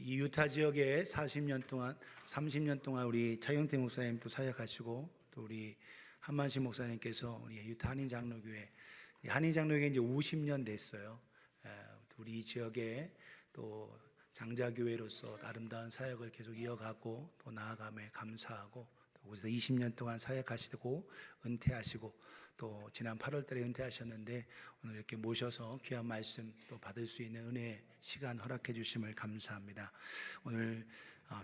이 유타 지역에 40년 동안, 30년 동안 우리 차경태 목사님 또 사역하시고, 또 우리 한만식 목사님께서 우리 유타 한인장로교회, 한인장로교회 이제 50년 됐어요. 우리 이 지역에 또 장자교회로서 아름다운 사역을 계속 이어가고 또 나아감에 감사하고, 또 거기서 20년 동안 사역하시고 은퇴하시고, 또 지난 8월 달에 은퇴하셨는데 오늘 이렇게 모셔서 귀한 말씀 또 받을 수 있는 은혜 시간 허락해 주심을 감사합니다. 오늘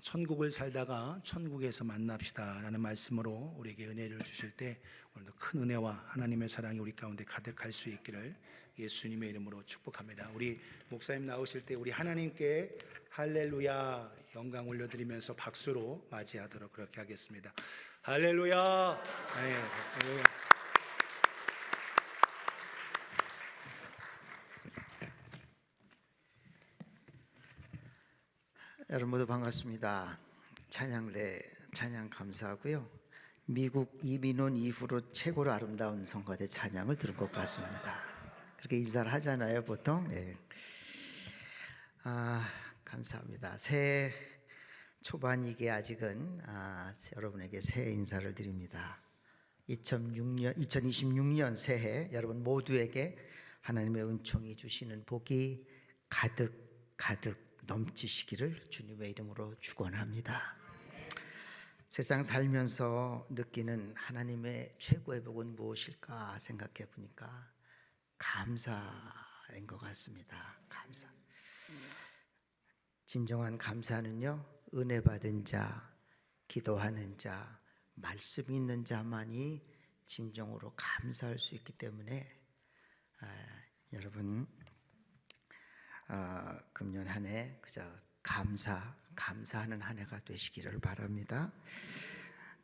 천국을 살다가 천국에서 만납시다 라는 말씀으로 우리에게 은혜를 주실 때 오늘도 큰 은혜와 하나님의 사랑이 우리 가운데 가득할 수 있기를 예수님의 이름으로 축복합니다. 우리 목사님 나오실 때 우리 하나님께 할렐루야 영광 올려드리면서 박수로 맞이하도록 그렇게 하겠습니다. 할렐루야. 네, 할렐루야. 여러분 모두 반갑습니다. 찬양대 찬양 감사하고요. 미국 이민원 이후로 최고로 아름다운 성가대 찬양을 들은 것 같습니다. 그렇게 인사를 하잖아요 보통. 네. 감사합니다. 새해 초반이기에 아직은 여러분에게 새해 인사를 드립니다. 2026년 새해 여러분 모두에게 하나님의 은총이 주시는 복이 가득 넘치시기를 주님의 이름으로 축원합니다. 세상 살면서 느끼는 하나님의 최고의 복은 무엇일까 생각해 보니까 감사인 것 같습니다. 감사. 진정한 감사는요, 은혜 받은 자, 기도하는 자, 말씀 있는 자만이 진정으로 감사할 수 있기 때문에 여러분 금년 한 해 그저 감사하는 한 해가 되시기를 바랍니다.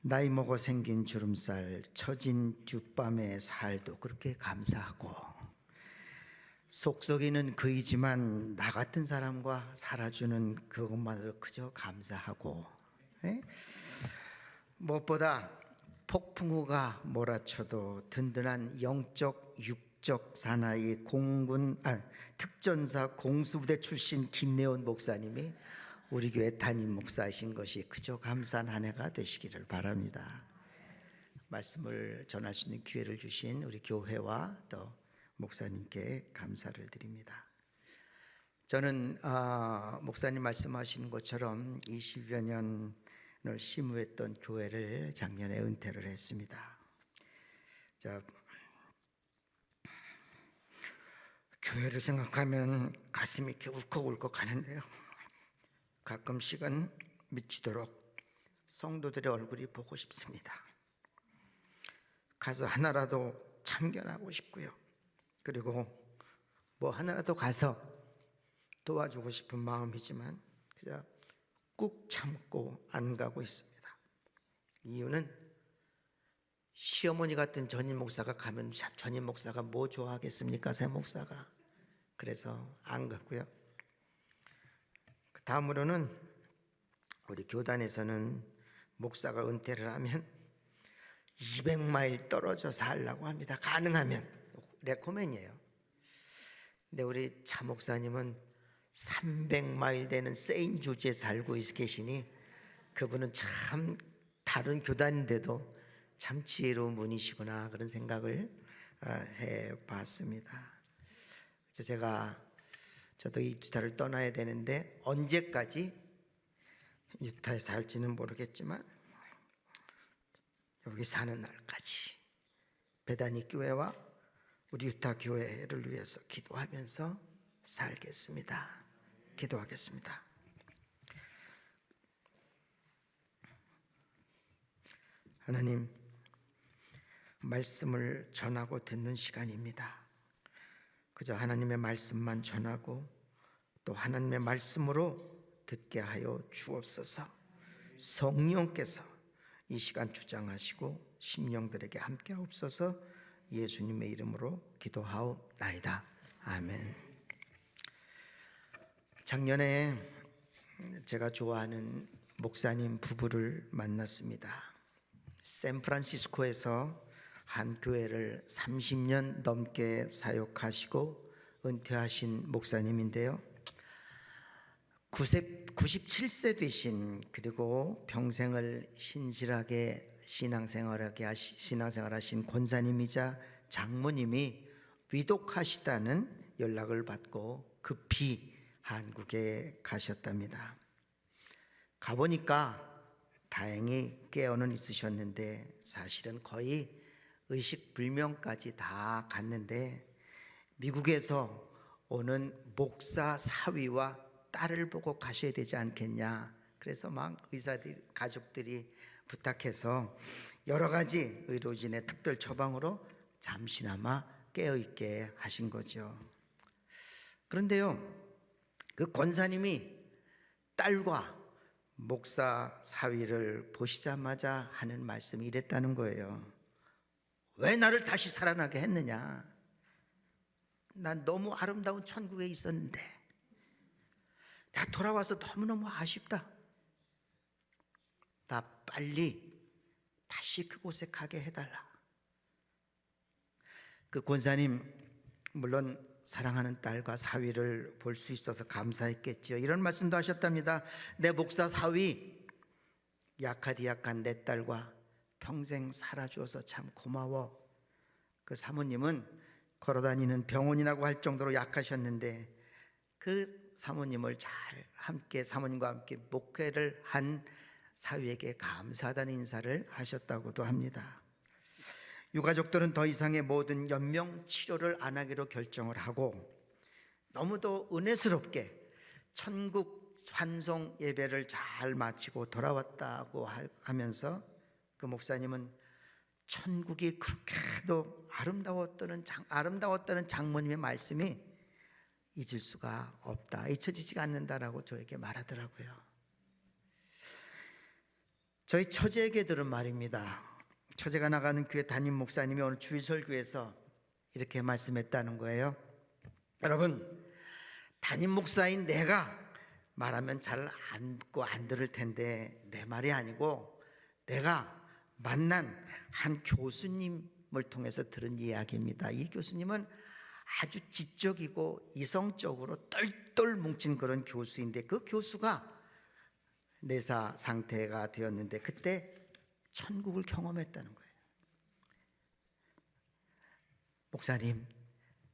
나이 먹어 생긴 주름살, 처진 뒷밤의 살도 그렇게 감사하고, 속썩이는 그이지만 나 같은 사람과 살아주는 그것만으로 그저 감사하고, 무엇보다 폭풍우가 몰아쳐도 든든한 영적 육적 사나이 특전사 공수부대 출신 김내원 목사님이 우리 교회 담임 목사이신 것이 그저 감사한 한 해가 되시기를 바랍니다. 말씀을 전할 수 있는 기회를 주신 우리 교회와 또 목사님께 감사를 드립니다. 저는 목사님 말씀하시는 것처럼 20여 년을 심우했던 교회를 작년에 은퇴를 했습니다. 교회를 생각하면 가슴이 이렇게 울컥울컥 하는데요, 가끔씩은 미치도록 성도들의 얼굴이 보고 싶습니다. 가서 하나라도 참견하고 싶고요, 그리고 뭐 하나라도 가서 도와주고 싶은 마음이지만 그저 꾹 참고 안 가고 있습니다. 이유는 시어머니 같은 전임 목사가 가면 전임 목사가 뭐 좋아하겠습니까? 새 목사가. 그래서 안 가고요. 다음으로는 우리 교단에서는 목사가 은퇴를 하면 200마일 떨어져 살라고 합니다. 가능하면. 레코멘이에요. 근데 우리 차 목사님은 300마일 되는 세인주지에 살고 계시니 그분은 참 다른 교단인데도 참 지혜로운 분이시구나 그런 생각을 해봤습니다. 그래서 저도 이 유타를 떠나야 되는데 언제까지 유타에 살지는 모르겠지만 여기 사는 날까지 베다니 교회와 우리 유타 교회를 위해서 기도하면서 살겠습니다. 기도하겠습니다. 하나님, 말씀을 전하고 듣는 시간입니다. 그저 하나님의 말씀만 전하고 또 하나님의 말씀으로 듣게 하여 주옵소서. 성령께서 이 시간 주장하시고 심령들에게 함께 하옵소서. 예수님의 이름으로 기도하옵나이다. 아멘. 작년에 제가 좋아하는 목사님 부부를 만났습니다. 샌프란시스코에서 한 교회를 30년 넘게 사역하시고 은퇴하신 목사님인데요, 97세 되신, 그리고 평생을 신실하게 신앙생활하신 권사님이자 장모님이 위독하시다는 연락을 받고 급히 한국에 가셨답니다. 가보니까 다행히 깨어는 있으셨는데 사실은 거의 의식불명까지 다 갔는데, 미국에서 오는 목사 사위와 딸을 보고 가셔야 되지 않겠냐. 그래서 막 의사들, 가족들이 부탁해서 여러 가지 의료진의 특별 처방으로 잠시나마 깨어있게 하신 거죠. 그런데요, 그 권사님이 딸과 목사 사위를 보시자마자 하는 말씀이 이랬다는 거예요. 왜 나를 다시 살아나게 했느냐? 난 너무 아름다운 천국에 있었는데 내가 돌아와서 너무너무 아쉽다. 나 빨리 다시 그곳에 가게 해달라. 그 권사님, 물론 사랑하는 딸과 사위를 볼 수 있어서 감사했겠지요. 이런 말씀도 하셨답니다. 내 목사 사위, 약하디약한 내 딸과 평생 살아주어서 참 고마워. 그 사모님은 걸어다니는 병원이라고 할 정도로 약하셨는데 그 사모님을 사모님과 함께 목회를 한 사위에게 감사하다는 인사를 하셨다고도 합니다. 유가족들은 더 이상의 모든 연명 치료를 안 하기로 결정을 하고, 너무도 은혜스럽게 천국 환송 예배를 잘 마치고 돌아왔다고 하면서 그 목사님은 천국이 그렇게도 아름다웠다는 장모님의 말씀이 잊을 수가 없다, 잊혀지지가 않는다라고 저에게 말하더라고요. 저희 처제에게 들은 말입니다. 처제가 나가는 교회 담임 목사님이 오늘 주일설교에서 이렇게 말씀했다는 거예요. 여러분, 담임 목사인 내가 말하면 잘 안 듣고 안 들을 텐데 내 말이 아니고 내가 만난 한 교수님을 통해서 들은 이야기입니다. 이 교수님은 아주 지적이고 이성적으로 똘똘 뭉친 그런 교수인데, 그 교수가 내사 상태가 되었는데 그때 천국을 경험했다는 거예요. 목사님,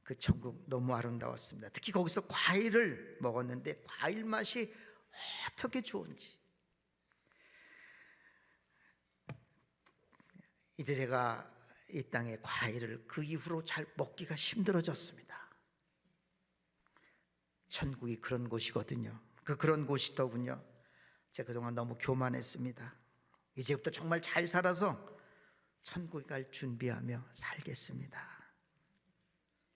그 천국 너무 아름다웠습니다. 특히 거기서 과일을 먹었는데 과일 맛이 어떻게 좋은지. 이제 제가 이 땅의 과일을 그 이후로 잘 먹기가 힘들어졌습니다. 천국이 그런 곳이거든요. 그런 곳이더군요. 제가 그동안 너무 교만했습니다. 이제부터 정말 잘 살아서 천국에 갈 준비하며 살겠습니다.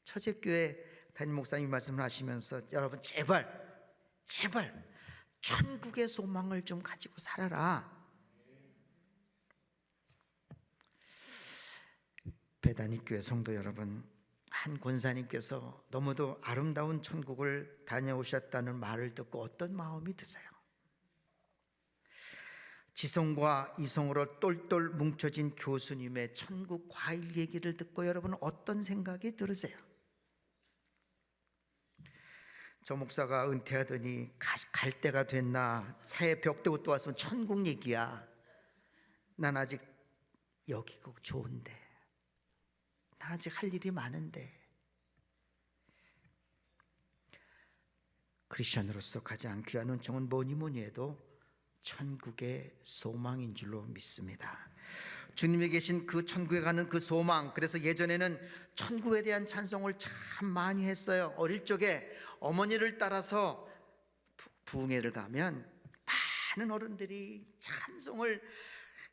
처제교회 담임 목사님 말씀을 하시면서 여러분 제발 천국의 소망을 좀 가지고 살아라. 배단위교회 성도 여러분, 한 권사님께서 너무도 아름다운 천국을 다녀오셨다는 말을 듣고 어떤 마음이 드세요? 지성과 이성으로 똘똘 뭉쳐진 교수님의 천국 과일 얘기를 듣고 여러분은 어떤 생각이 들으세요? 저 목사가 은퇴하더니 갈 때가 됐나, 새해 벽대고 또 왔으면 천국 얘기야. 난 아직 여기가 좋은데, 난 아직 할 일이 많은데. 크리스천으로서 가장 귀한 은총은 뭐니 해도 천국의 소망인 줄로 믿습니다. 주님이 계신 그 천국에 가는 그 소망, 그래서 예전에는 천국에 대한 찬송을 참 많이 했어요. 어릴 적에 어머니를 따라서 부흥회를 가면 많은 어른들이 찬송을,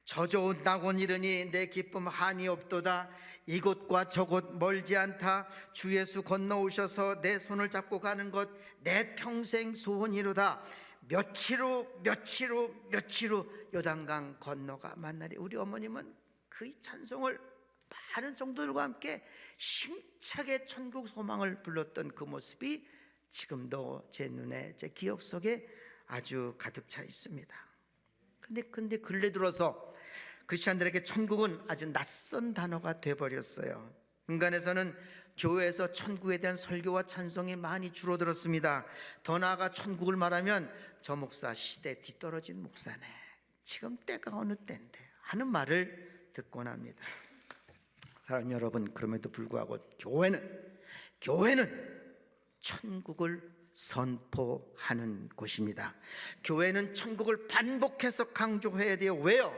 저 좋은 낙원 이르니 내 기쁨 한이 없도다, 이곳과 저곳 멀지 않다, 주 예수 건너오셔서 내 손을 잡고 가는 것 내 평생 소원이로다, 며칠 후 요단강 건너가 만나리. 우리 어머님은 그 찬송을 많은 성도들과 함께 힘차게 천국 소망을 불렀던 그 모습이 지금도 제 눈에, 제 기억 속에 아주 가득 차 있습니다. 근데 근래 들어서 크리스천들에게 천국은 아주 낯선 단어가 돼버렸어요. 인간에서는 교회에서 천국에 대한 설교와 찬송이 많이 줄어들었습니다. 더 나아가 천국을 말하면 저 목사 시대 뒤떨어진 목사네, 지금 때가 어느 때인데 하는 말을 듣곤 합니다. 사랑하는 여러분, 그럼에도 불구하고 교회는 천국을 선포하는 곳입니다. 교회는 천국을 반복해서 강조해야 돼요. 왜요?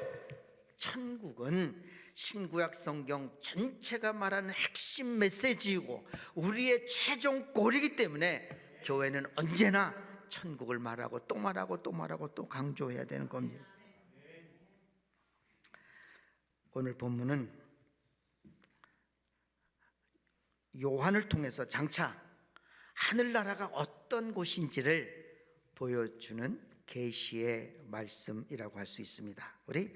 천국은 신구약 성경 전체가 말하는 핵심 메시지이고 우리의 최종 골이기 때문에 교회는 언제나 천국을 말하고 또 말하고 또 말하고 또 강조해야 되는 겁니다. 오늘 본문은 요한을 통해서 장차 하늘나라가 어떤 곳인지를 보여주는 계시의 말씀이라고 할 수 있습니다. 우리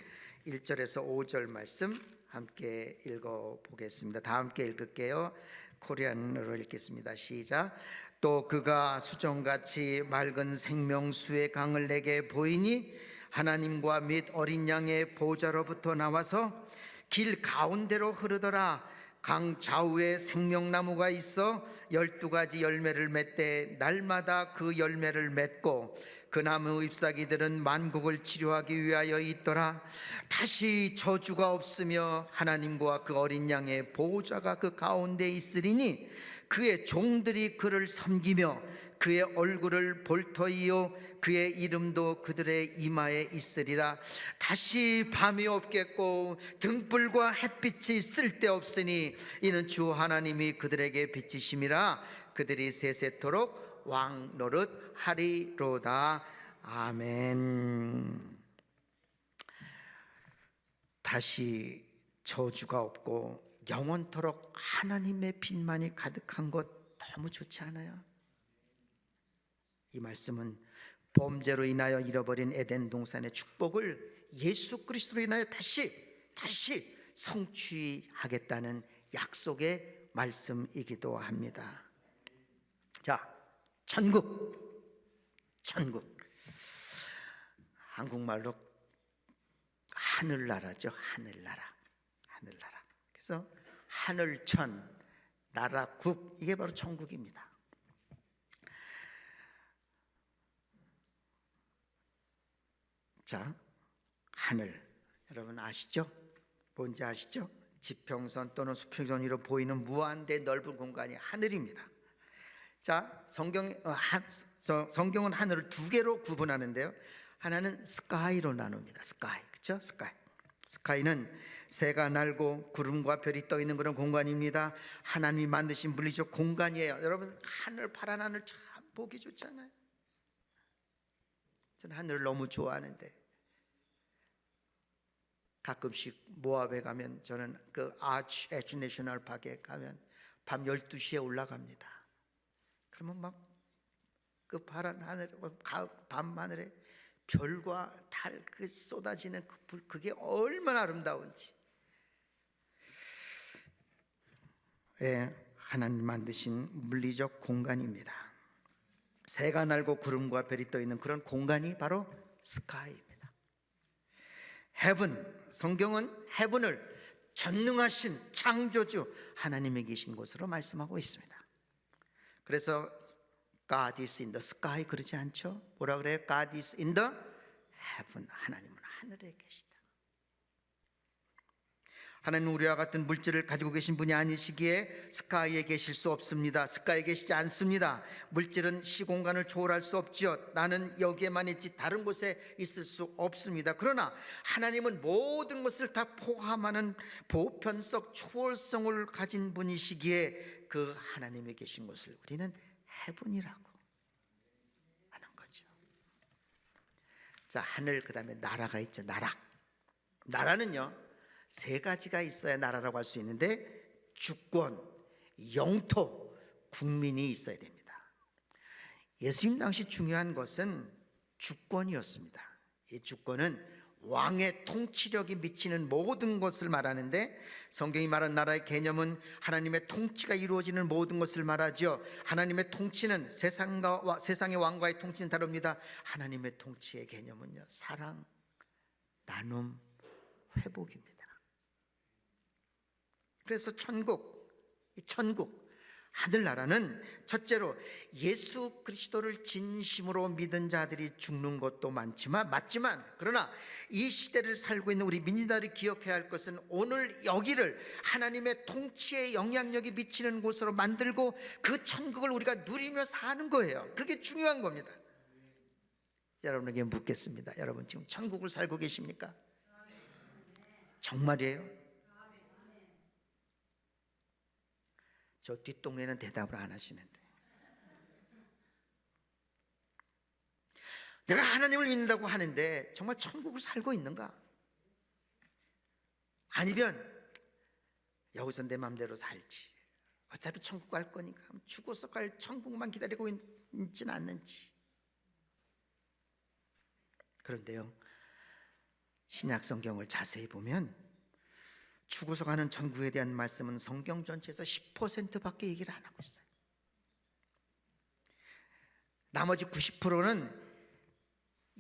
1절에서 5절 말씀 함께 읽어보겠습니다. 다 함께 읽을게요. 코리안으로 읽겠습니다. 시작. 또 그가 수정같이 맑은 생명수의 강을 내게 보이니 하나님과 및 어린 양의 보좌로부터 나와서 길 가운데로 흐르더라. 강 좌우에 생명나무가 있어 12가지 열매를 맺되 날마다 그 열매를 맺고 그 나무 잎사귀들은 만국을 치료하기 위하여 있더라. 다시 저주가 없으며 하나님과 그 어린 양의 보호자가 그 가운데 있으리니 그의 종들이 그를 섬기며 그의 얼굴을 볼 터이요 그의 이름도 그들의 이마에 있으리라. 다시 밤이 없겠고 등불과 햇빛이 쓸데없으니 이는 주 하나님이 그들에게 빛이심이라. 그들이 세세토록 왕 노릇 하리로다. 아멘. 다시 저주가 없고 영원토록 하나님의 빛만이 가득한 것 너무 좋지 않아요? 이 말씀은 범죄로 인하여 잃어버린 에덴 동산의 축복을 예수 그리스도로 인하여 다시 성취하겠다는 약속의 말씀이기도 합니다. 자, 천국. 한국말로 하늘나라죠. 하늘나라. 그래서 하늘천, 나라국, 이게 바로 천국입니다. 자, 하늘 여러분 아시죠? 뭔지 아시죠? 지평선 또는 수평선 위로 보이는 무한대 넓은 공간이 하늘입니다. 자, 성경은 하늘을 두 개로 구분하는데요. 하나는 스카이로 나눕니다. 스카이, 그렇죠? 스카이는 새가 날고 구름과 별이 떠 있는 그런 공간입니다. 하나님이 만드신 물리적 공간이에요. 여러분, 하늘, 파란 하늘 참 보기 좋잖아요. 저는 하늘을 너무 좋아하는데 가끔씩 모압에 가면 저는 그 아치 에주 내셔널 파크에 가면 밤 12시에 올라갑니다. 그러면 막 그 파란 하늘, 밤 하늘에 별과 달 그 쏟아지는 그 불, 그게 얼마나 아름다운지. 예, 하나님 만드신 물리적 공간입니다. 새가 날고 구름과 별이 떠 있는 그런 공간이 바로 스카이입니다. 헤븐, 성경은 헤븐을 전능하신 창조주 하나님이 계신 곳으로 말씀하고 있습니다. 그래서 God is in the sky 그러지 않죠? 뭐라 그래요? God is in the heaven. 하나님은 하늘에 계시다. 하나님은 우리와 같은 물질을 가지고 계신 분이 아니시기에 스카이에 계실 수 없습니다. 스카이에 계시지 않습니다. 물질은 시공간을 초월할 수 없지요. 나는 여기에만 있지 다른 곳에 있을 수 없습니다. 그러나 하나님은 모든 것을 다 포함하는 보편적 초월성을 가진 분이시기에 그 하나님이 계신 곳을 우리는 헤븐이라고 하는 거죠. 자, 하늘, 그 다음에 나라가 있죠. 나라는요 세 가지가 있어야 나라라고 할 수 있는데 주권, 영토, 국민이 있어야 됩니다. 예수님 당시 중요한 것은 주권이었습니다. 이 주권은 왕의 통치력이 미치는 모든 것을 말하는데 성경이 말한 나라의 개념은 하나님의 통치가 이루어지는 모든 것을 말하죠. 하나님의 통치는 세상의 왕과의 통치는 다릅니다. 하나님의 통치의 개념은요 사랑, 나눔, 회복입니다. 그래서 천국, 이 천국, 하늘나라는 첫째로 예수 그리스도를 진심으로 믿은 자들이 죽는 것도 맞지만 그러나 이 시대를 살고 있는 우리 민주들이 기억해야 할 것은 오늘 여기를 하나님의 통치의 영향력이 미치는 곳으로 만들고 그 천국을 우리가 누리며 사는 거예요. 그게 중요한 겁니다. 여러분에게 묻겠습니다. 여러분 지금 천국을 살고 계십니까? 정말이에요? 저 뒷동네는 대답을 안 하시는데, 내가 하나님을 믿는다고 하는데 정말 천국을 살고 있는가? 아니면 여기서 내 맘대로 살지, 어차피 천국 갈 거니까 죽어서 갈 천국만 기다리고 있지는 않는지. 그런데요, 신약 성경을 자세히 보면 죽어서 가는 천국에 대한 말씀은 성경 전체에서 10%밖에 얘기를 안 하고 있어요. 나머지 90%는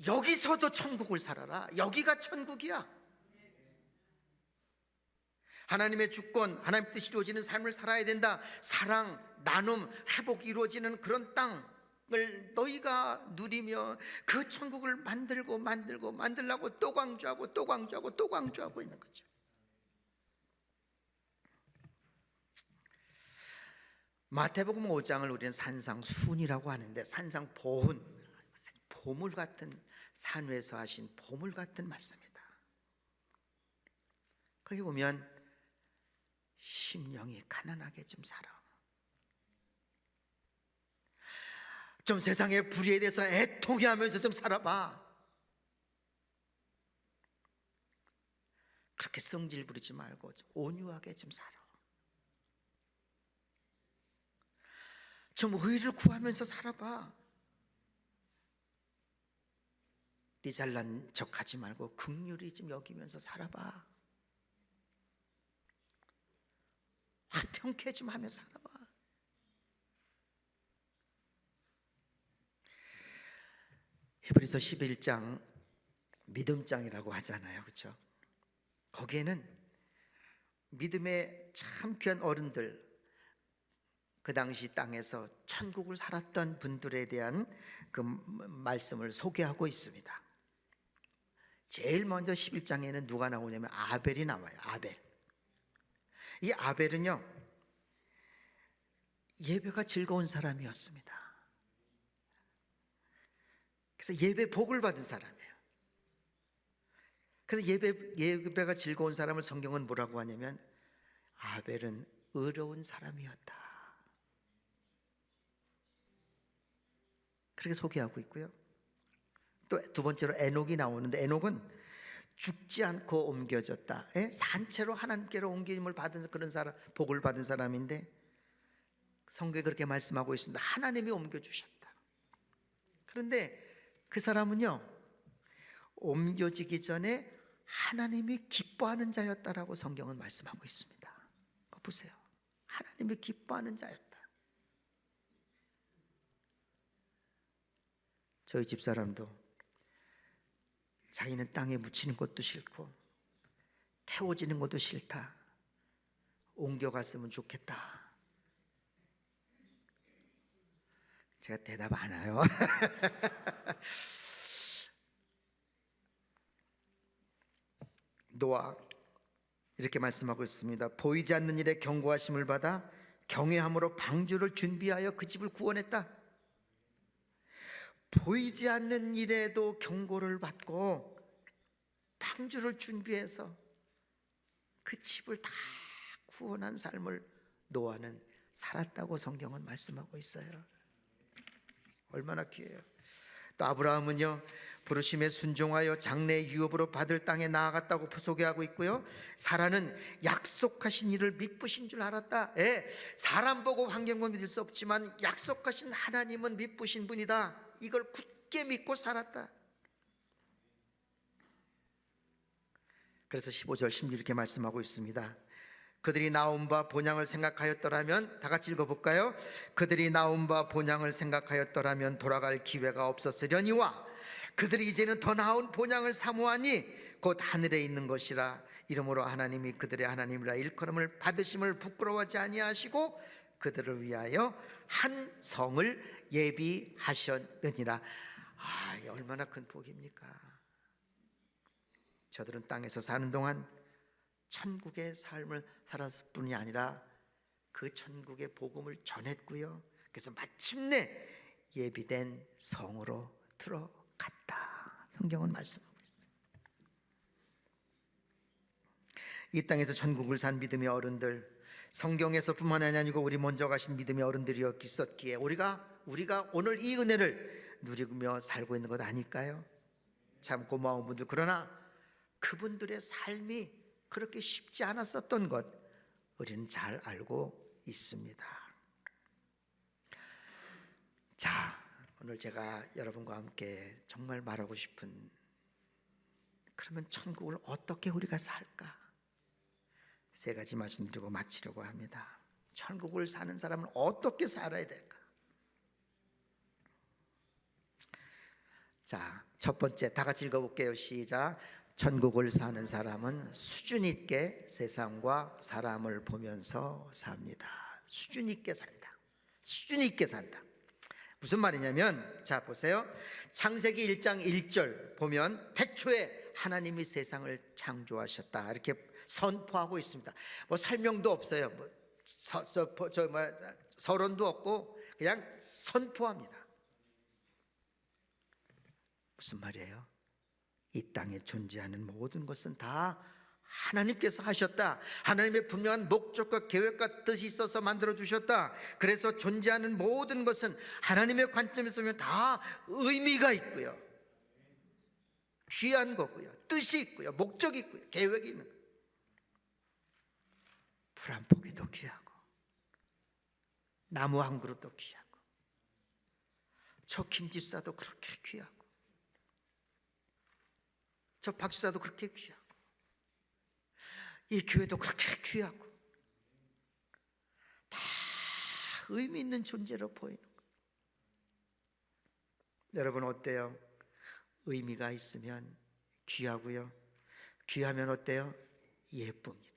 여기서도 천국을 살아라, 여기가 천국이야. 하나님의 주권, 하나님의 뜻이 이루어지는 삶을 살아야 된다. 사랑, 나눔, 회복이 이루어지는 그런 땅을 너희가 누리며 그 천국을 만들려고 또 강조하고 있는 거죠. 마태복음 5장을 우리는 산상순이라고 하는데, 산상보훈, 보물 같은, 산 위에서 하신 보물 같은 말씀이다. 거기 보면 심령이 가난하게 좀 살아, 좀 세상의 불의에 대해서 애통해 하면서 좀 살아봐. 그렇게 성질 부리지 말고 좀 온유하게 좀 살아. 좀 의를 구하면서 살아봐. 네 잘난 척하지 말고 긍휼히 좀 여기면서 살아봐. 화평케 좀 하면서 살아봐. 히브리서 11장 믿음장이라고 하잖아요, 그렇죠? 거기에는 믿음의 참 귀한 어른들, 그 당시 땅에서 천국을 살았던 분들에 대한 그 말씀을 소개하고 있습니다. 제일 먼저 11장에는 누가 나오냐면 아벨이 나와요. 아벨. 이 아벨은요, 예배가 즐거운 사람이었습니다. 그래서 예배 복을 받은 사람이에요. 그래서 예배가 즐거운 사람을 성경은 뭐라고 하냐면 아벨은 의로운 사람이었다, 그렇게 소개하고 있고요. 또 두 번째로 에녹이 나오는데, 에녹은 죽지 않고 옮겨졌다. 산채로 하나님께로 옮김을 받은 그런 사람, 복을 받은 사람인데 성경에 그렇게 말씀하고 있습니다. 하나님이 옮겨주셨다. 그런데 그 사람은요, 옮겨지기 전에 하나님이 기뻐하는 자였다라고 성경은 말씀하고 있습니다. 그거 보세요. 하나님이 기뻐하는 자였다. 저희 집사람도 자기는 땅에 묻히는 것도 싫고 태워지는 것도 싫다, 옮겨갔으면 좋겠다. 제가 대답 안 해요. 노아 이렇게 말씀하고 있습니다. 보이지 않는 일에 경고하심을 받아 경외함으로 방주를 준비하여 그 집을 구원했다. 보이지 않는 일에도 경고를 받고 방주를 준비해서 그 집을 다 구원한 삶을 노아는 살았다고 성경은 말씀하고 있어요. 얼마나 귀해요. 또 아브라함은요, 부르심에 순종하여 장래의 유업으로 받을 땅에 나아갔다고 소개하고 있고요. 사라는 약속하신 일을 미쁘신 줄 알았다. 사람 보고 환경 보면 믿을 수 없지만 약속하신 하나님은 미쁘신 분이다, 이걸 굳게 믿고 살았다. 그래서 15절 16절 이렇게 말씀하고 있습니다. 그들이 나온 바 본향을 생각하였더라면, 다 같이 읽어볼까요? 그들이 나온 바 본향을 생각하였더라면 돌아갈 기회가 없었으려니와 그들이 이제는 더 나은 본향을 사모하니 곧 하늘에 있는 것이라. 이러므로 하나님이 그들의 하나님이라 일컬음을 받으심을 부끄러워하지 아니하시고 그들을 위하여 한 성을 예비하셨느니라. 얼마나 큰 복입니까? 저들은 땅에서 사는 동안 천국의 삶을 살았을 뿐이 아니라 그 천국의 복음을 전했고요, 그래서 마침내 예비된 성으로 들어갔다. 성경은 말씀하고 있어요. 이 땅에서 천국을 산 믿음의 어른들, 성경에서뿐만 아니고 우리 먼저 가신 믿음의 어른들이었기에 우리가 오늘 이 은혜를 누리며 살고 있는 것 아닐까요? 참 고마운 분들. 그러나 그분들의 삶이 그렇게 쉽지 않았었던 것 우리는 잘 알고 있습니다. 자, 오늘 제가 여러분과 함께 정말 말하고 싶은, 그러면 천국을 어떻게 우리가 살까? 세 가지 말씀드리고 마치려고 합니다. 천국을 사는 사람은 어떻게 살아야 될까? 자, 첫 번째, 다 같이 읽어볼게요. 시작. 천국을 사는 사람은 수준 있게 세상과 사람을 보면서 삽니다. 수준 있게 산다. 수준 있게 산다. 무슨 말이냐면, 자 보세요. 창세기 1장 1절 보면 태초에 하나님이 세상을 창조하셨다 이렇게 선포하고 있습니다. 뭐 설명도 없어요. 서론도 없고 그냥 선포합니다. 무슨 말이에요? 이 땅에 존재하는 모든 것은 다 하나님께서 하셨다. 하나님의 분명한 목적과 계획과 뜻이 있어서 만들어 주셨다. 그래서 존재하는 모든 것은 하나님의 관점에서 보면 다 의미가 있고요, 귀한 거고요, 뜻이 있고요, 목적이 있고요, 계획이 있는 거예요. 풀 한 포기도 귀하고, 나무 한 그루도 귀하고, 저 김집사도 그렇게 귀하고, 저 박지사도 그렇게 귀하고, 이 교회도 그렇게 귀하고, 다 의미 있는 존재로 보이는 거예요. 여러분 어때요? 의미가 있으면 귀하고요, 귀하면 어때요? 예쁩니다.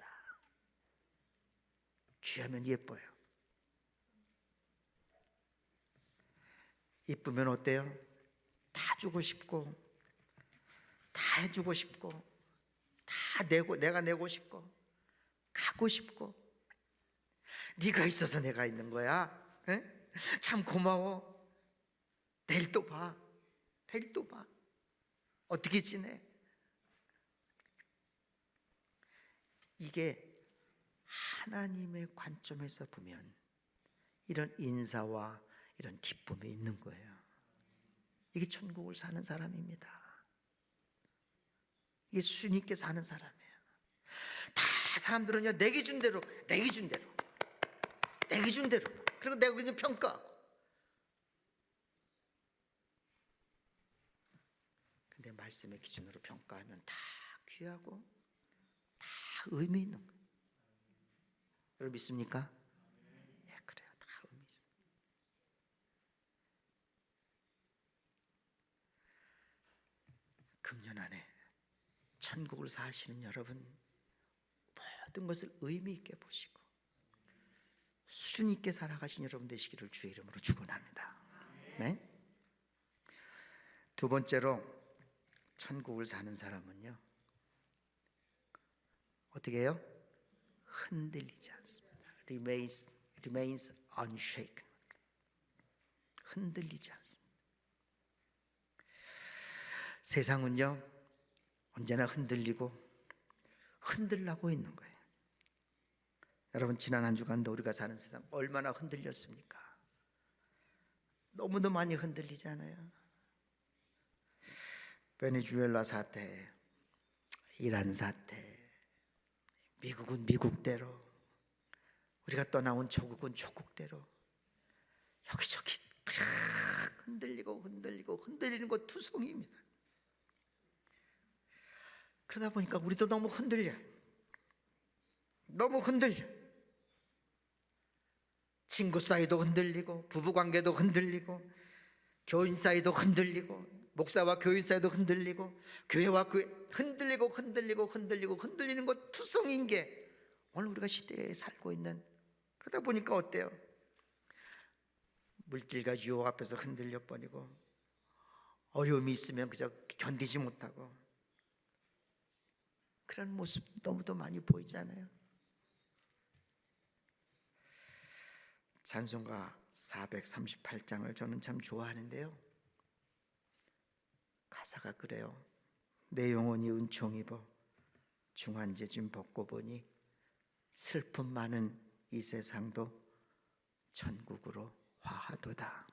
귀하면 예뻐요. 이쁘면 어때요? 다 주고 싶고, 다 해주고 싶고, 다 내가 내고 싶고, 가고 싶고, 네가 있어서 내가 있는 거야. 에? 참 고마워. 내일 또 봐. 내일 또 봐. 어떻게 지내? 이게 하나님의 관점에서 보면 이런 인사와 이런 기쁨이 있는 거예요. 이게 천국을 사는 사람입니다. 이게 수준 있게 사는 사람이에요. 다 사람들은요, 내 기준대로, 내 기준대로, 내 기준대로, 그리고 내가 그냥 평가하고. 근데 말씀의 기준으로 평가하면 다 귀하고 다 의미 있는 거예요. 여러분 믿습니까? 예, 그래요. 다 의미 있어요. 금년 안에 천국을 사시는 여러분, 모든 것을 의미 있게 보시고 수준 있게 살아가신 여러분 되시기를 주의 이름으로 축원합니다. 네? 두 번째로, 천국을 사는 사람은요, 어떻게 해요? 흔들리지 않습니다. Remains unshaken. 흔들리지 않습니다. 세상은요, 언제나 흔들리고 있는 거예요. 여러분, 지난 한 주간도 우리가 사는 세상 얼마나 흔들렸습니까? 너무도 많이 흔들리잖아요. 베네수엘라 사태, 이란 사태, 미국은 미국대로, 우리가 떠나온 조국은 조국대로, 여기저기 흔들리는 것 투성이입니다. 그러다 보니까 우리도 너무 흔들려. 친구 사이도 흔들리고, 부부관계도 흔들리고, 교인 사이도 흔들리고, 목사와 교회사도 흔들리고 교회와 교회 흔들리는 것 투성인 게 오늘 우리가 시대에 살고 있는, 그러다 보니까 어때요? 물질과 유혹 앞에서 흔들려 버리고 어려움이 있으면 그저 견디지 못하고 그런 모습 너무도 많이 보이잖아요. 찬송가 438장을 저는 참 좋아하는데요, 가사가 그래요. 내 영혼이 은총 입어 중한제 좀 벗고 보니 슬픔 많은 이 세상도 천국으로 화하도다.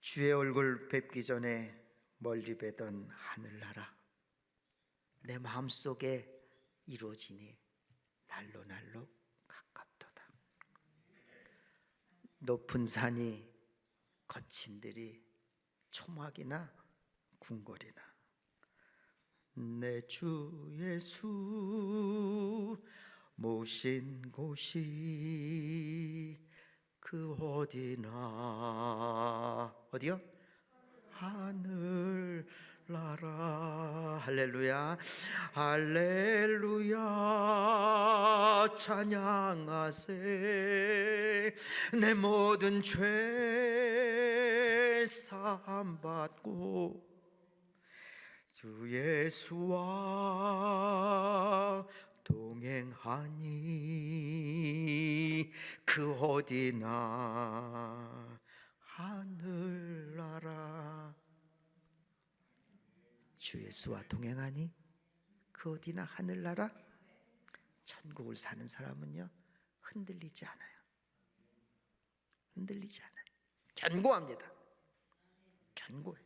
주의 얼굴 뵙기 전에 멀리 뵈던 하늘나라 내 마음속에 이루어지니 날로 가깝도다. 높은 산이 거친 들이 초막이나 궁궐이나 내 주 예수 모신 곳이 그 어디나, 어디요? 하늘 나라. 할렐루야 할렐루야 찬양하세. 내 모든 죄 사함 받고 주 예수와 동행하니 그 어디나 하늘나라. 주 예수와 동행하니 그 어디나 하늘나라. 천국을 사는 사람은요 흔들리지 않아요. 흔들리지 않아요. 견고합니다. 견고해.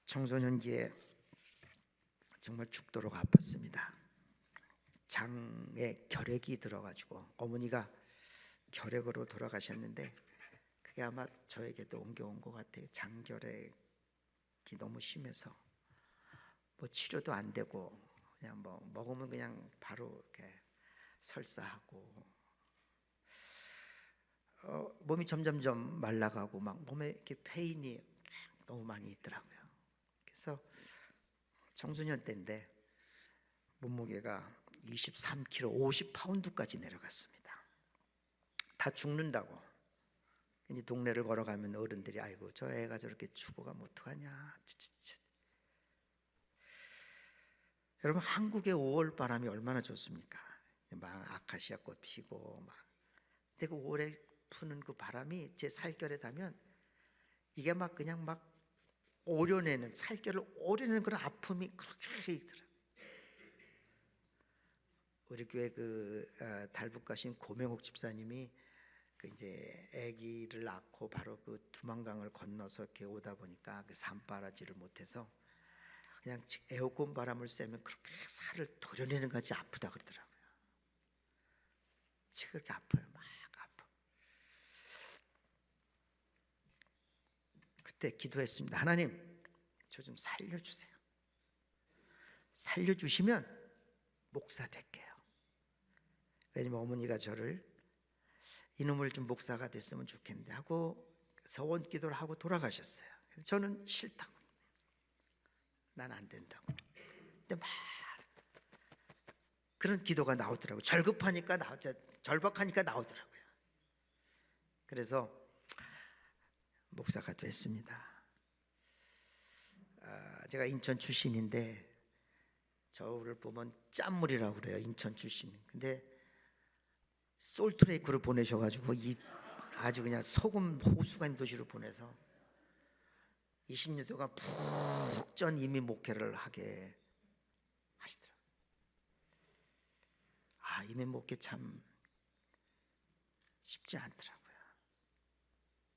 청소년기에 정말 죽도록 아팠습니다. 장에 결핵이 들어가지고 어머니가 결핵으로 돌아가셨는데 그게 아마 저에게도 옮겨온 것 같아요. 장결핵이 너무 심해서 뭐 치료도 안 되고 그냥 뭐 먹으면 그냥 바로 이렇게 설사하고 몸이 점점점 말라가고 막 몸에 이렇게 페인이 너무 많이 있더라고요. 그래서 청소년 때인데 몸무게가 23kg, 50파운드까지 내려갔습니다. 다 죽는다고. 이제 동네를 걸어가면 어른들이 아이고 저 애가 저렇게 죽어가면 어떡하냐. 여러분 한국의 5월 바람이 얼마나 좋습니까? 막 아카시아 꽃 피고 막. 근데 그 5월에 부는 그 바람이 제 살결에 닿으면 이게 막 그냥 막 오려내는, 살결을 오려내는 그런 아픔이 그렇게 있더라. 우리 교회 달북 가신 고명옥 집사님이 그 이제 아기를 낳고 바로 그 두만강을 건너서 이렇게 오다 보니까 그 산바라지를 못해서 그냥 에어컨 바람을 쐬면 그렇게 살을 도려내는 것이 아프다 그러더라고요. 제가 그렇게 아파요. 막 아파. 그때 기도했습니다. 하나님 저 좀 살려주세요. 살려주시면 목사 될게요. 왜냐면 어머니가 저를 이놈을 좀 목사가 됐으면 좋겠는데 하고 서원 기도를 하고 돌아가셨어요. 저는 싫다고, 난 안 된다고. 근데 막 그런 기도가 나오더라고요. 절박하니까 나오더라고요. 그래서 목사가 됐습니다. 제가 인천 출신인데 저를 보면 짠물이라고 그래요. 인천 출신. 근데 솔트레이크를 보내셔가지고 아주 그냥 소금 호수가 있는 도시로 보내서 20년 동안 푹 전 이민 목회를 하게 하시더라고요. 이민 목회 참 쉽지 않더라고요.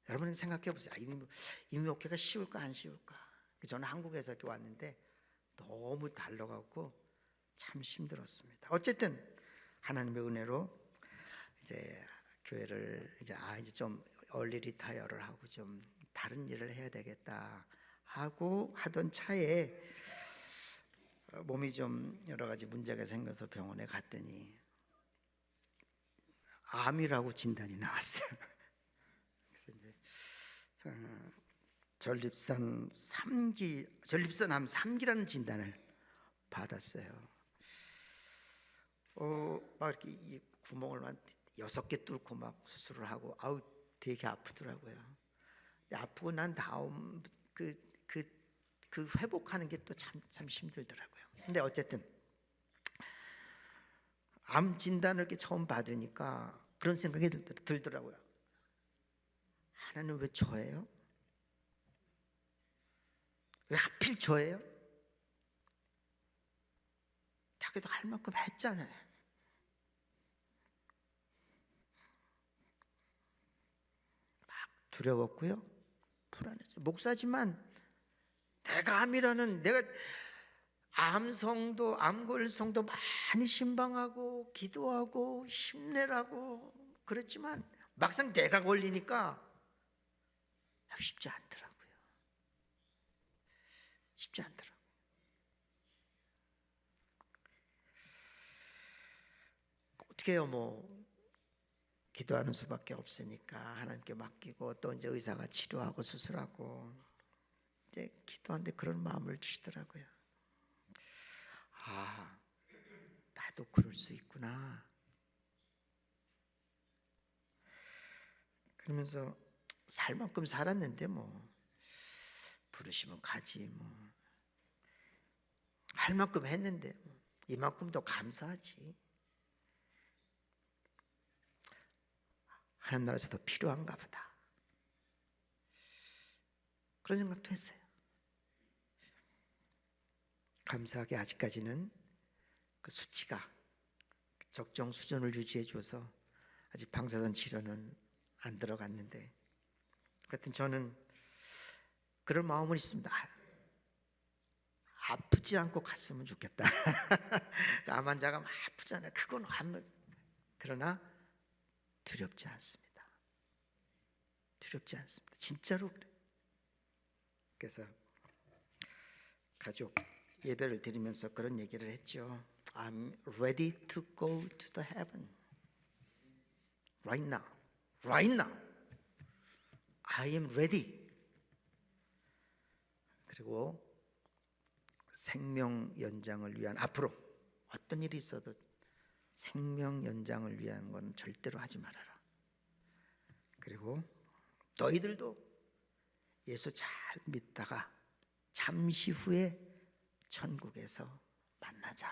여러분 생각해 보세요. 이민 목회가 쉬울까 안 쉬울까? 저는 한국에서 이렇게 왔는데 너무 달라갖고 참 힘들었습니다. 어쨌든 하나님의 은혜로 이제 교회를 이제 좀 얼리 리타이어를 하고 좀 다른 일을 해야 되겠다 하고 하던 차에 몸이 좀 여러 가지 문제가 생겨서 병원에 갔더니 암이라고 진단이 나왔어요. 그래서 이제 전립선암 3기라는 진단을 받았어요. 막 이렇게 이 구멍을 막 6개 뚫고 막 수술을 하고, 아우 되게 아프더라고요. 근데 아프고 난 다음 그 회복하는 게 또 참 힘들더라고요. 근데 어쨌든 암 진단을 이렇게 처음 받으니까 그런 생각이 들더라고요. 하나님 왜 저예요? 왜 하필 저예요? 자기도 할 만큼 했잖아요. 막 두려웠고요, 불안했어요. 목사지만 내가 암이라는, 내가 암성도 암골성도 많이 신방하고 기도하고 힘내라고 그랬지만 막상 내가 걸리니까 쉽지 않더라고요. 쉽지 않더라고요. 어떻게 해요? 뭐 기도하는 수밖에 없으니까 하나님께 맡기고, 또 이제 의사가 치료하고 수술하고, 이제 기도하는데 그런 마음을 주시더라고요. 아, 나도 그럴 수 있구나. 그러면서 살 만큼 살았는데 뭐 부르시면 가지, 뭐 할 만큼 했는데 뭐 이만큼 더 감사하지. 하나님 나라에서 더 필요한가 보다, 그런 생각도 했어요. 감사하게 아직까지는 그 수치가 적정 수준을 유지해 줘서 아직 방사선 치료는 안 들어갔는데, 하여튼 저는 그런 마음은 있습니다. 아프지 않고 갔으면 좋겠다. 암 환자가 막 아프잖아요. 그건 그러나 두렵지 않습니다. 두렵지 않습니다. 진짜로 그래요. 그래서 가족 예배를 드리면서 그런 얘기를 했죠. I'm ready to go to the heaven right now. Right now. I am ready. 그리고 생명 연장을 위한, 앞으로 어떤 일이 있어도 생명 연장을 위한 건 절대로 하지 말아라. 그리고 너희들도 예수 잘 믿다가 잠시 후에 천국에서 만나자.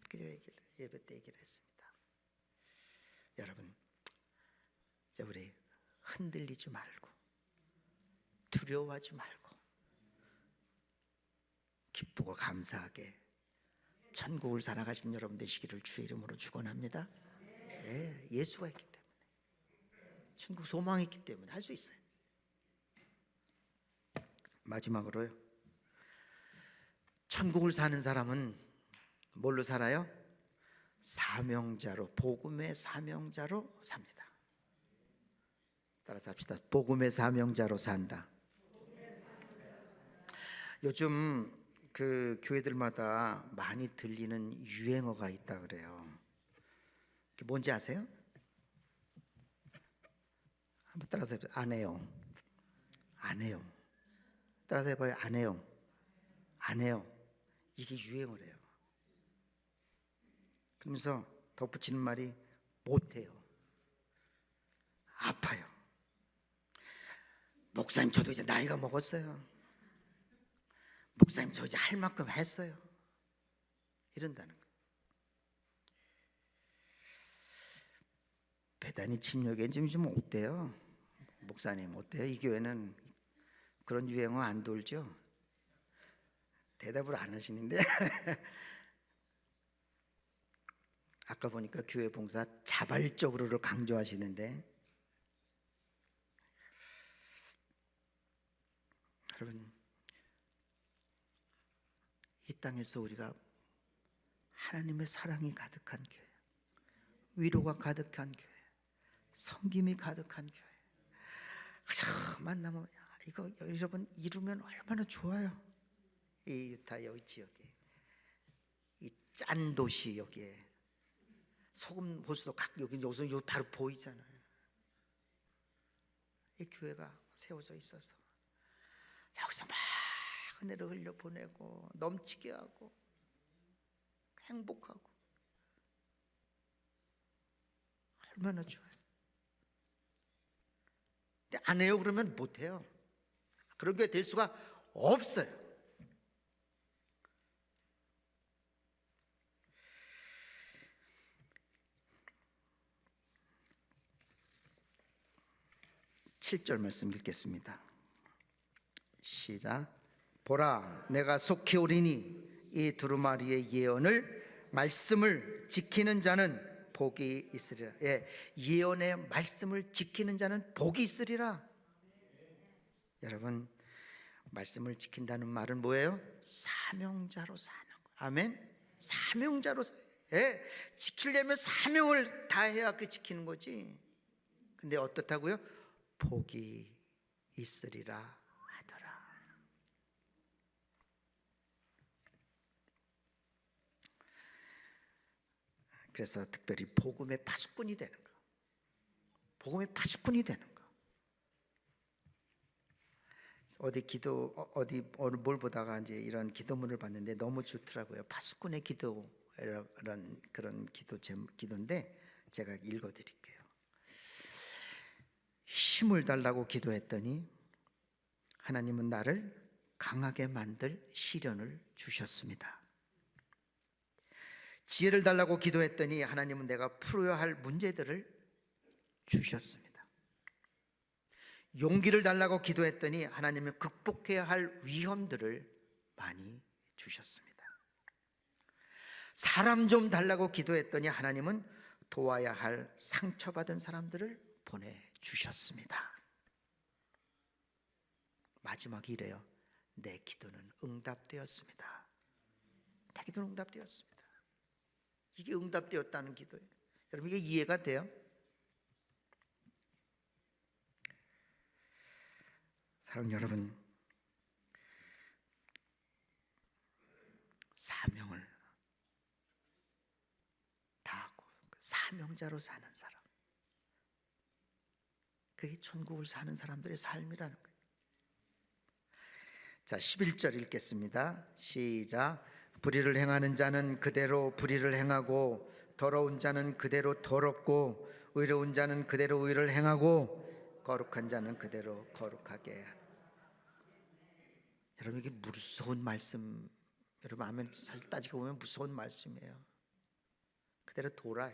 그렇게 예배 때 얘기를 했습니다. 여러분, 이제 우리 흔들리지 말고 두려워하지 말고 기쁘고 감사하게 천국을 살아가신 여러분 되시기를 주의 이름으로 축원합니다. 예, 예수가 있기 때문에, 천국 소망이 있기 때문에 할 수 있어요. 마지막으로요, 천국을 사는 사람은 뭘로 살아요? 사명자로, 복음의 사명자로 삽니다. 따라서 합시다. 복음의 사명자로 산다. 요즘 그 교회들마다 많이 들리는 유행어가 있다 그래요. 그게 뭔지 아세요? 한번 따라서 해보세요. 안 해요. 안 해요. 따라서 해봐요. 안 해요. 안 해요. 이게 유행어래요. 그러면서 덧붙이는 말이 못해요. 아파요. 목사님, 저도 이제 나이가 먹었어요. 목사님, 저 이제 할 만큼 했어요. 이런다는 거예요. 배단이 침략에 좀 어때요? 목사님 어때요? 이 교회는 그런 유행어 안 돌죠? 대답을 안 하시는데 아까 보니까 교회 봉사 자발적으로를 강조하시는데, 여러분, 이 땅에서 우리가 하나님의 사랑이 가득한 교회, 위로가 가득한 교회, 섬김이 가득한 교회, 만나면 이거 여러분 이루면 얼마나 좋아요. 이 유타 여기 지역에, 이 짠 도시 여기에 소금 호수도 각 여기서 요 바로 보이잖아요. 이 교회가 세워져 있어서 여기서 막 은혜를 흘려 보내고 넘치게 하고 행복하고 얼마나 좋아요. 근데 안 해요 그러면 못 해요. 그런 게 될 수가 없어요. 칠 절 말씀 읽겠습니다. 시작. 보라, 내가 속히 오리니 이 두루마리의 예언을 말씀을 지키는 자는 복이 있으리라. 예, 예언의 말씀을 지키는 자는 복이 있으리라. 여러분, 말씀을 지킨다는 말은 뭐예요? 사명자로 사는 거. 아멘. 사명자로 예, 지키려면 사명을 다해야 그 지키는 거지. 근데 어떻다고요? 복이 있으리라 하더라. 그래서 특별히 복음의 파수꾼이 되는 거. 복음의 파수꾼이 되는 거. 어디 뭘 보다가 이제 이런 기도문을 봤는데 너무 좋더라고요. 파수꾼의 기도라는 그런 기도인데 제가 읽어드릴게요. 힘을 달라고 기도했더니 하나님은 나를 강하게 만들 시련을 주셨습니다. 지혜를 달라고 기도했더니 하나님은 내가 풀어야 할 문제들을 주셨습니다. 용기를 달라고 기도했더니 하나님은 극복해야 할 위험들을 많이 주셨습니다. 사람 좀 달라고 기도했더니 하나님은 도와야 할 상처받은 사람들을 보내주셨습니다. 마지막이 이래요. 내 기도는 응답되었습니다. 내 기도는 응답되었습니다. 이게 응답되었다는 기도예요. 여러분, 이게 이해가 돼요? 사랑하는 여러분, 사명을 다하고 사명자로 사는 사람, 그게 천국을 사는 사람들의 삶이라는 거예요. 자, 11절 읽겠습니다. 시작. 불의를 행하는 자는 그대로 불의를 행하고 더러운 자는 그대로 더럽고 의로운 자는 그대로 의를 행하고 거룩한 자는 그대로 거룩하게 하라. 여러분, 이게 무서운 말씀. 여러분, 아멘. 사실 따지고 보면 무서운 말씀이에요. 그대로 돌아.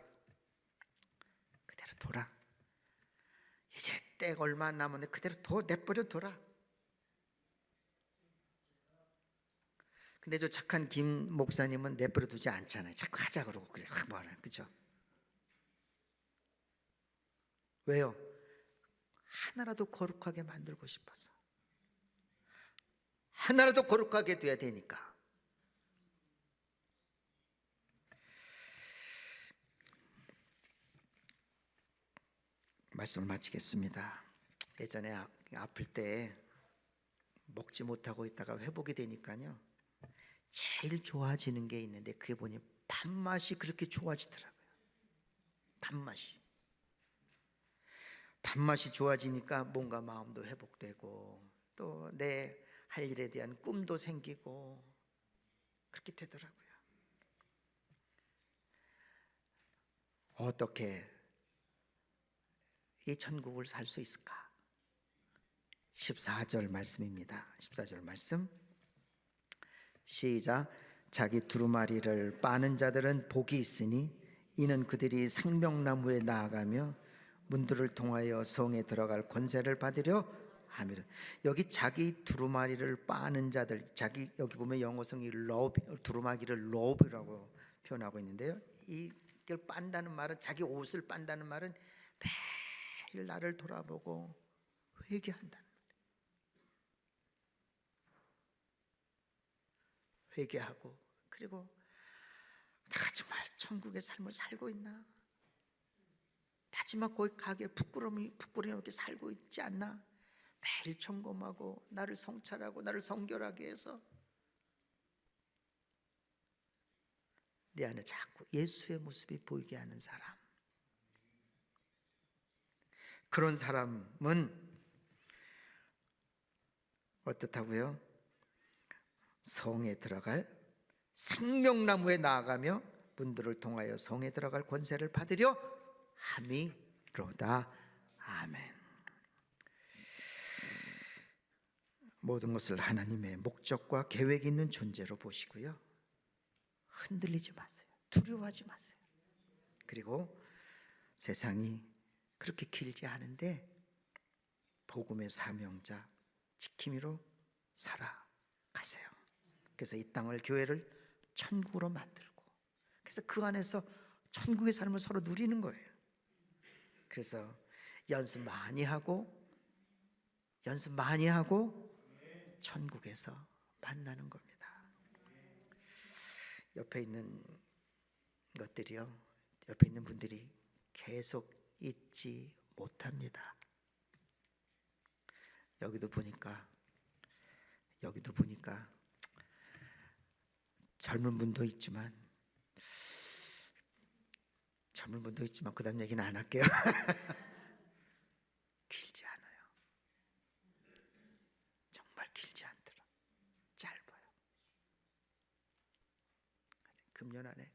그대로 돌아. 이제 때가 얼마 안 남았는데 그대로 내버려 둬라. 근데 저 착한 김 목사님은 내버려 두지 않잖아요. 자꾸 하자 그러고 그래. 뭐하나, 그죠? 왜요? 하나라도 거룩하게 만들고 싶어서. 하나라도 거룩하게 돼야 되니까. 말씀을 마치겠습니다. 예전에 아플 때 먹지 못하고 있다가 회복이 되니까요, 제일 좋아지는 게 있는데 그게 뭐냐, 밥맛이 그렇게 좋아지더라고요. 밥맛이 좋아지니까 뭔가 마음도 회복되고 또 내 할 일에 대한 꿈도 생기고 그렇게 되더라고요. 어떻게 이 천국을 살 수 있을까? 14절 말씀입니다. 14절 말씀 시작. 자기 두루마리를 빠는 자들은 복이 있으니 이는 그들이 생명나무에 나아가며 문들을 통하여 성에 들어갈 권세를 받으려 함이라. 여기 자기 두루마리를 빠는 자들, 여기 보면 영어성이 두루마기를 로브라고 표현하고 있는데요, 이걸 빤다는 말은, 자기 옷을 빤다는 말은 매일 나를 돌아보고 회개한다는 말이에요. 회개하고, 그리고 내가 정말 천국의 삶을 살고 있나? 마지막 거기 가게 부끄러움이 없게 살고 있지 않나? 매일 점검하고 나를 성찰하고 나를 성결하게 해서 내 안에 자꾸 예수의 모습이 보이게 하는 사람, 그런 사람은 어떻다고요? 성에 들어갈 생명나무에 나아가며 문들을 통하여 성에 들어갈 권세를 받으려 함이로다. 아멘. 모든 것을 하나님의 목적과 계획이 있는 존재로 보시고요, 흔들리지 마세요. 두려워하지 마세요. 그리고 세상이 그렇게 길지 않은데 복음의 사명자 지킴이로 살아가세요. 그래서 이 땅을, 교회를 천국으로 만들고, 그래서 그 안에서 천국의 삶을 서로 누리는 거예요. 그래서 연습 많이 하고 천국에서 만나는 겁니다. 옆에 있는 것들이요, 옆에 있는 분들이 계속 잊지 못합니다. 여기도 보니까 젊은 분도 있지만 그 다음 얘기는 안 할게요. 길지 않아요. 정말 길지 않더라. 짧아요. 금년 안에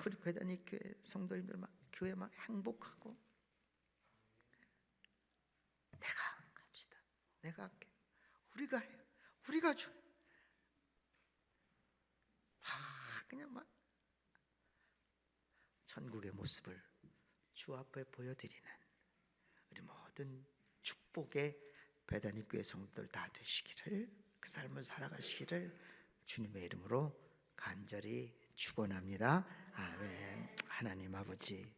우리 배단이 교회 성도님들 막 교회 막 행복하고, 내가 합시다. 내가 할게. 우리가 해요. 우리가 줘. 그냥 막 천국의 모습을 주 앞에 보여드리는 우리 모든 축복의 배단이 교회 성도들 다 되시기를, 그 삶을 살아가시기를 주님의 이름으로 간절히 축원합니다. 아멘. 하나님 아버지,